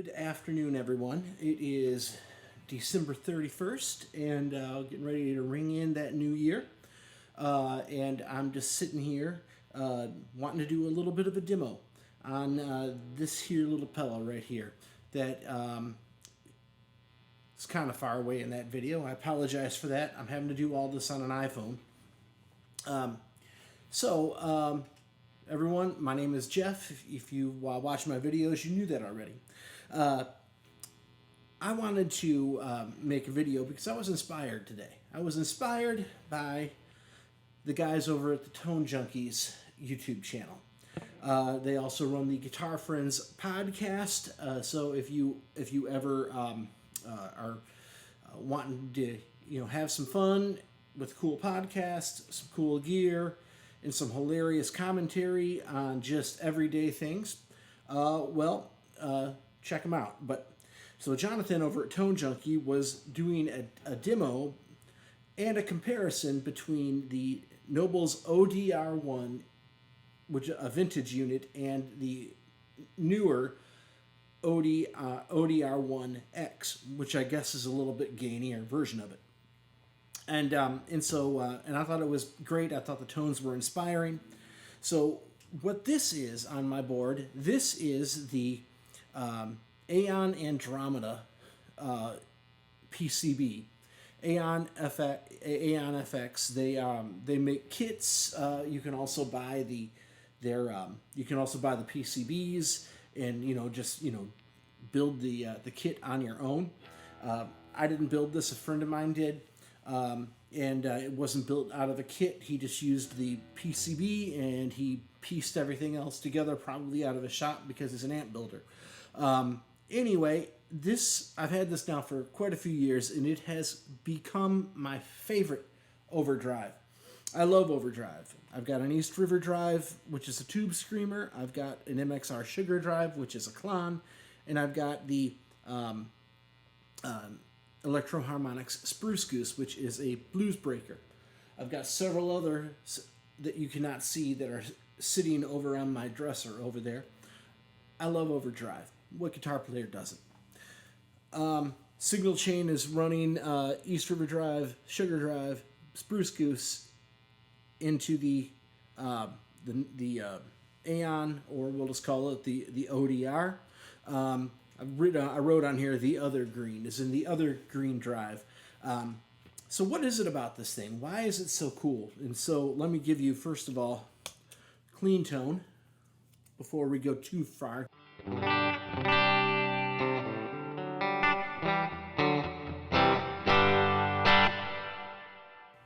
Good afternoon, everyone. It is December 31st, and getting ready to ring in that new year. And I'm just sitting here wanting to do a little bit of a demo on this here little Pella right here that is kind of far away in that video. I apologize for that. I'm having to do all this on an iPhone. Everyone, my name is Jeff. If you watch my videos, you knew that already. I wanted to make a video because I was inspired today. I was inspired by the guys over at the Tone Junkies YouTube channel. They also run the Guitar Friends podcast. So if you ever are wanting to have some fun with cool podcasts, some cool gear, and some hilarious commentary on just everyday things, check them out. So Jonathan over at Tone Junkie was doing a demo and a comparison between the Nobels ODR-1, which a vintage unit, and the newer ODR-1X, which I guess is a little bit gainier version of it. And I thought it was great. I thought the tones were inspiring. So what this is on my board, this is the Aion Andromeda PCB. Aion FX. They make kits. You can also buy the PCBs and build the kit on your own. I didn't build this. A friend of mine did. It wasn't built out of a kit. He just used the PCB and he pieced everything else together, probably out of a shop because he's an amp builder. Anyway, I've had this now for quite a few years, and it has become my favorite overdrive. I love overdrive. I've got an East River Drive, which is a tube screamer. I've got an MXR Sugar Drive, which is a Klon, and I've got the Electro Harmonics Spruce Goose, which is a blues breaker. I've got several others that you cannot see that are sitting over on my dresser over there. I love overdrive. What guitar player doesn't? Signal chain is running East River Drive, Sugar Drive, Spruce Goose into the Aion, or we'll just call it the ODR. I wrote on here the other green is in the other green drive. So what is it about this thing? Why is it so cool? And so let me give you, first of all, clean tone before we go too far.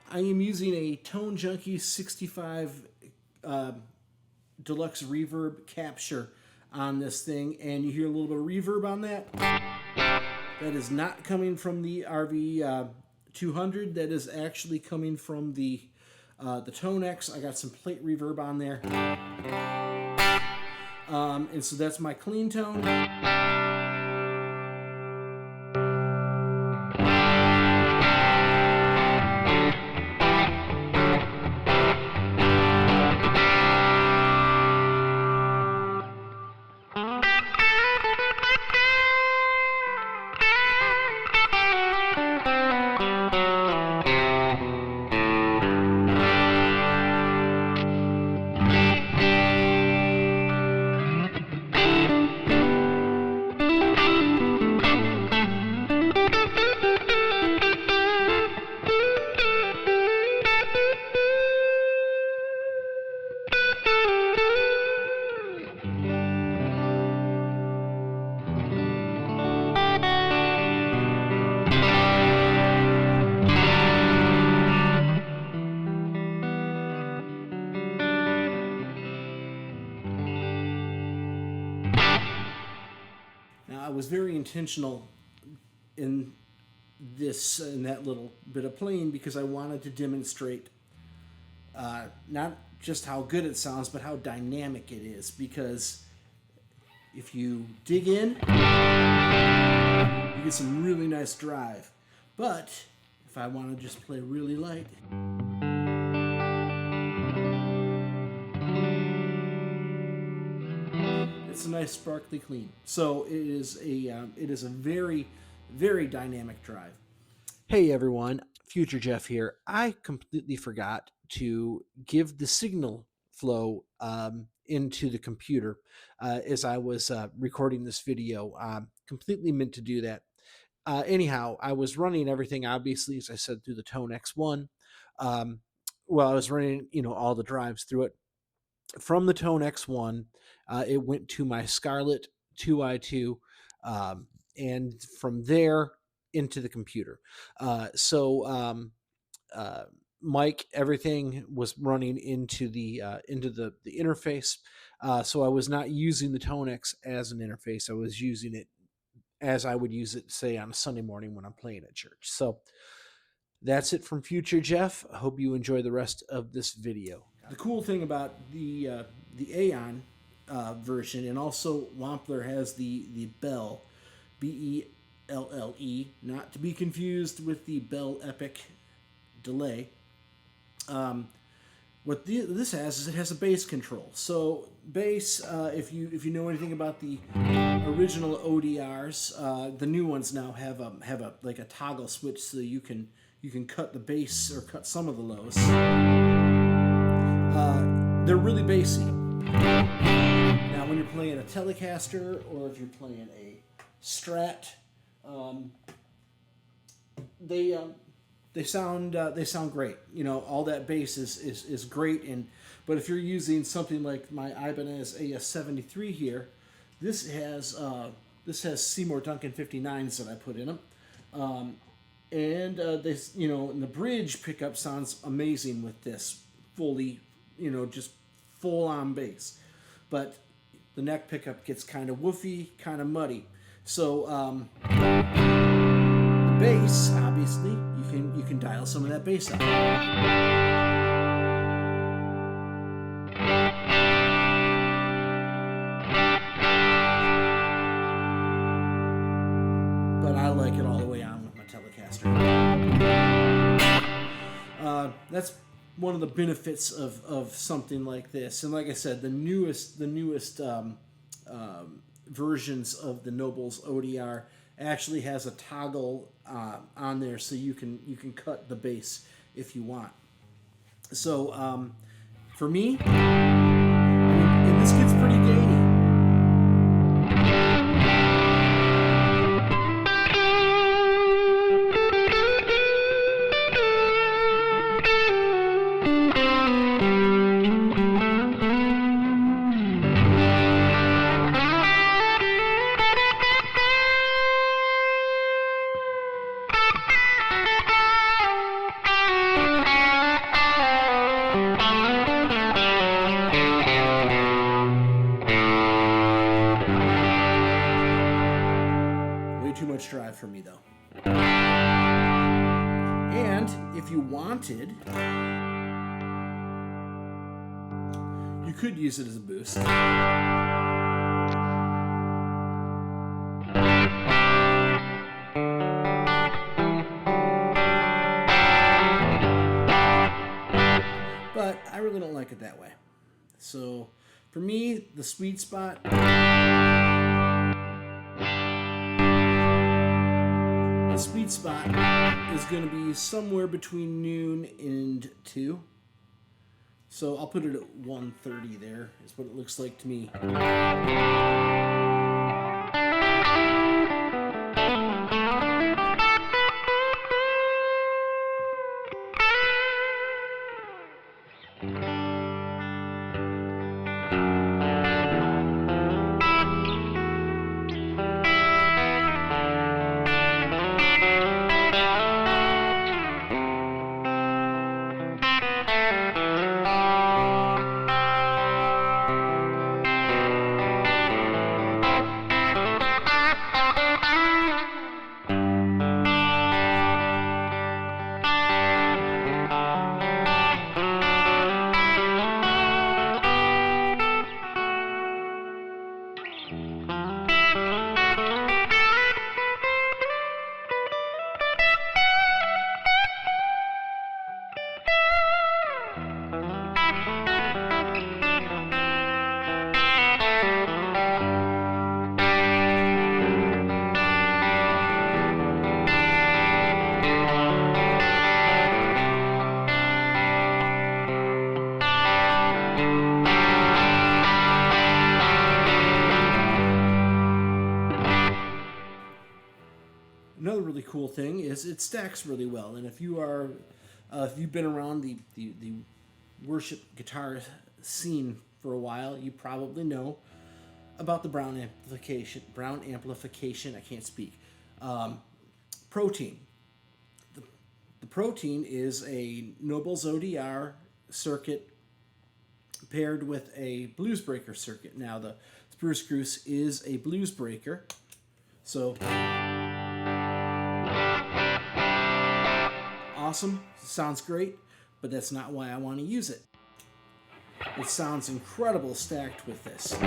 I am using a Tone Junkie 65 Deluxe Reverb capture on this thing, and you hear a little bit of reverb on that. That is not coming from the RV 200. That is actually coming from the Tonex. I got some plate reverb on there, and so that's my clean tone. I was very intentional in that little bit of playing because I wanted to demonstrate not just how good it sounds, but how dynamic it is. Because if you dig in, you get some really nice drive. But if I want to just play really light, it's a nice sparkly clean. So it is a very, very dynamic drive. Hey everyone, Future Jeff here. I completely forgot to give the signal flow into the computer as I was recording this video. Completely meant to do that. Anyhow, I was running everything, obviously, as I said, through the Tonex One. Well, I was running, all the drives through it. From the Tonex One, it went to my Scarlett 2i2, and from there into the computer. Mic, everything was running into the interface. So I was not using the Tonex as an interface. I was using it as I would use it, say, on a Sunday morning when I'm playing at church. So that's it from Future Jeff. I hope you enjoy the rest of this video. The cool thing about the Aion version, and also Wampler has the Bell, B-E-L-L-E, not to be confused with the Bell Epic delay. What this has is it has a bass control. So bass, if you know anything about the original ODRs, the new ones now have a like a toggle switch, so you can cut the bass or cut some of the lows. They're really bassy. Now, when you're playing a Telecaster or if you're playing a Strat, they sound great. All that bass is great. But if you're using something like my Ibanez AS73 here, this has Seymour Duncan 59s that I put in them. And the bridge pickup sounds amazing with this fully, just full on bass. But the neck pickup gets kind of woofy, kind of muddy. So the bass, obviously, you can dial some of that bass up. But I like it all the way on with my Telecaster. That's one of the benefits of something like this. And like I said, the newest versions of the Nobels ODR actually has a toggle on there, so you can cut the bass if you want. So for me, and this gets pretty gainy. Too much drive for me, though. And if you wanted, you could use it as a boost. But I really don't like it that way. So for me, the sweet spot is going to be somewhere between noon and 2. So I'll put it at 1:30 there, is what it looks like to me. Another really cool thing is it stacks really well, and if you've been around the worship guitar scene for a while, you probably know about the Brown amplification. I can't speak. Protein. The Protein is a Nobels ODR circuit paired with a blues breaker circuit. Now the Spruce Goose is a blues breaker, so awesome, sounds great, but that's not why I want to use it. It sounds incredible stacked with this.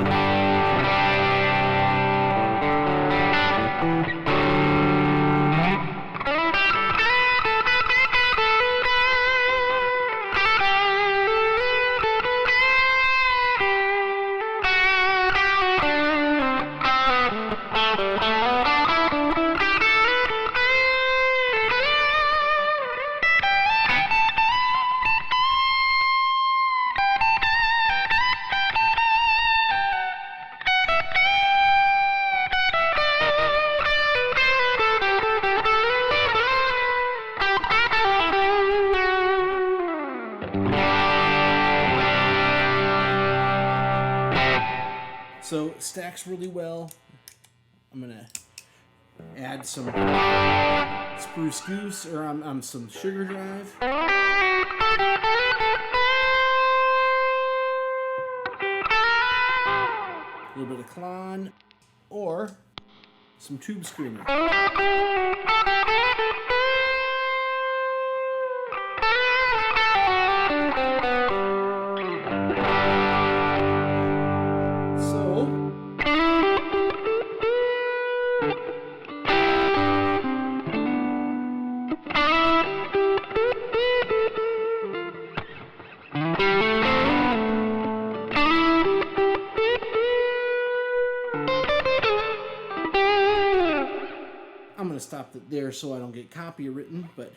So it stacks really well. I'm gonna add some Spruce Goose, or some Sugar Drive. A little bit of Klon, or some Tube Screamer. I'm going to stop it there so I don't get copywritten, but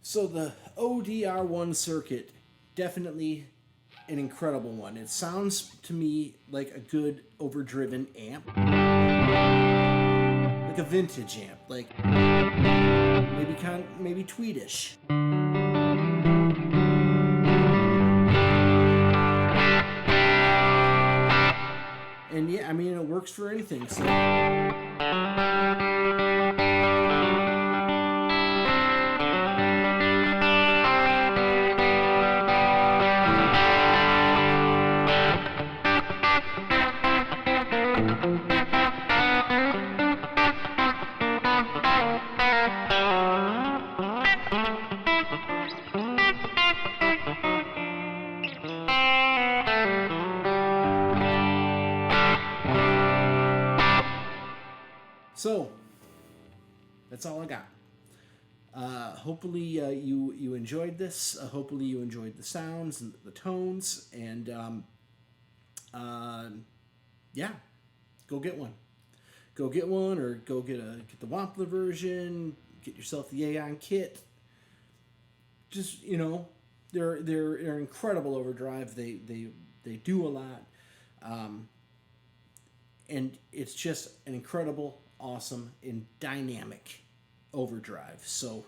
so the ODR-1 circuit, definitely an incredible one. It sounds to me like a good overdriven amp, like a vintage amp, like maybe Tweedish. And yeah, I mean, it works for anything. So. So, that's all I got. Hopefully you enjoyed this. Hopefully you enjoyed the sounds and the tones. And yeah, go get one. Go get one, or go get the Wampler version. Get yourself the Aion kit. Just, you know, they're incredible overdrive. They do a lot, and it's just an incredible, awesome, and dynamic overdrive. So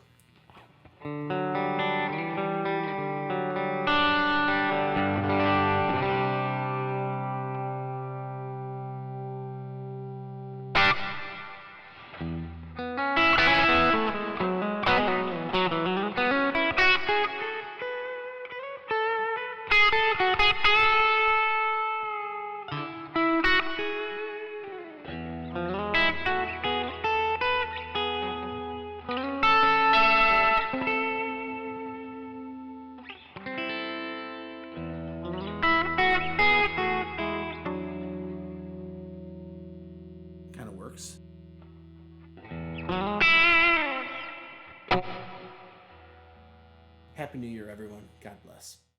kind of works. Happy New Year, everyone. God bless.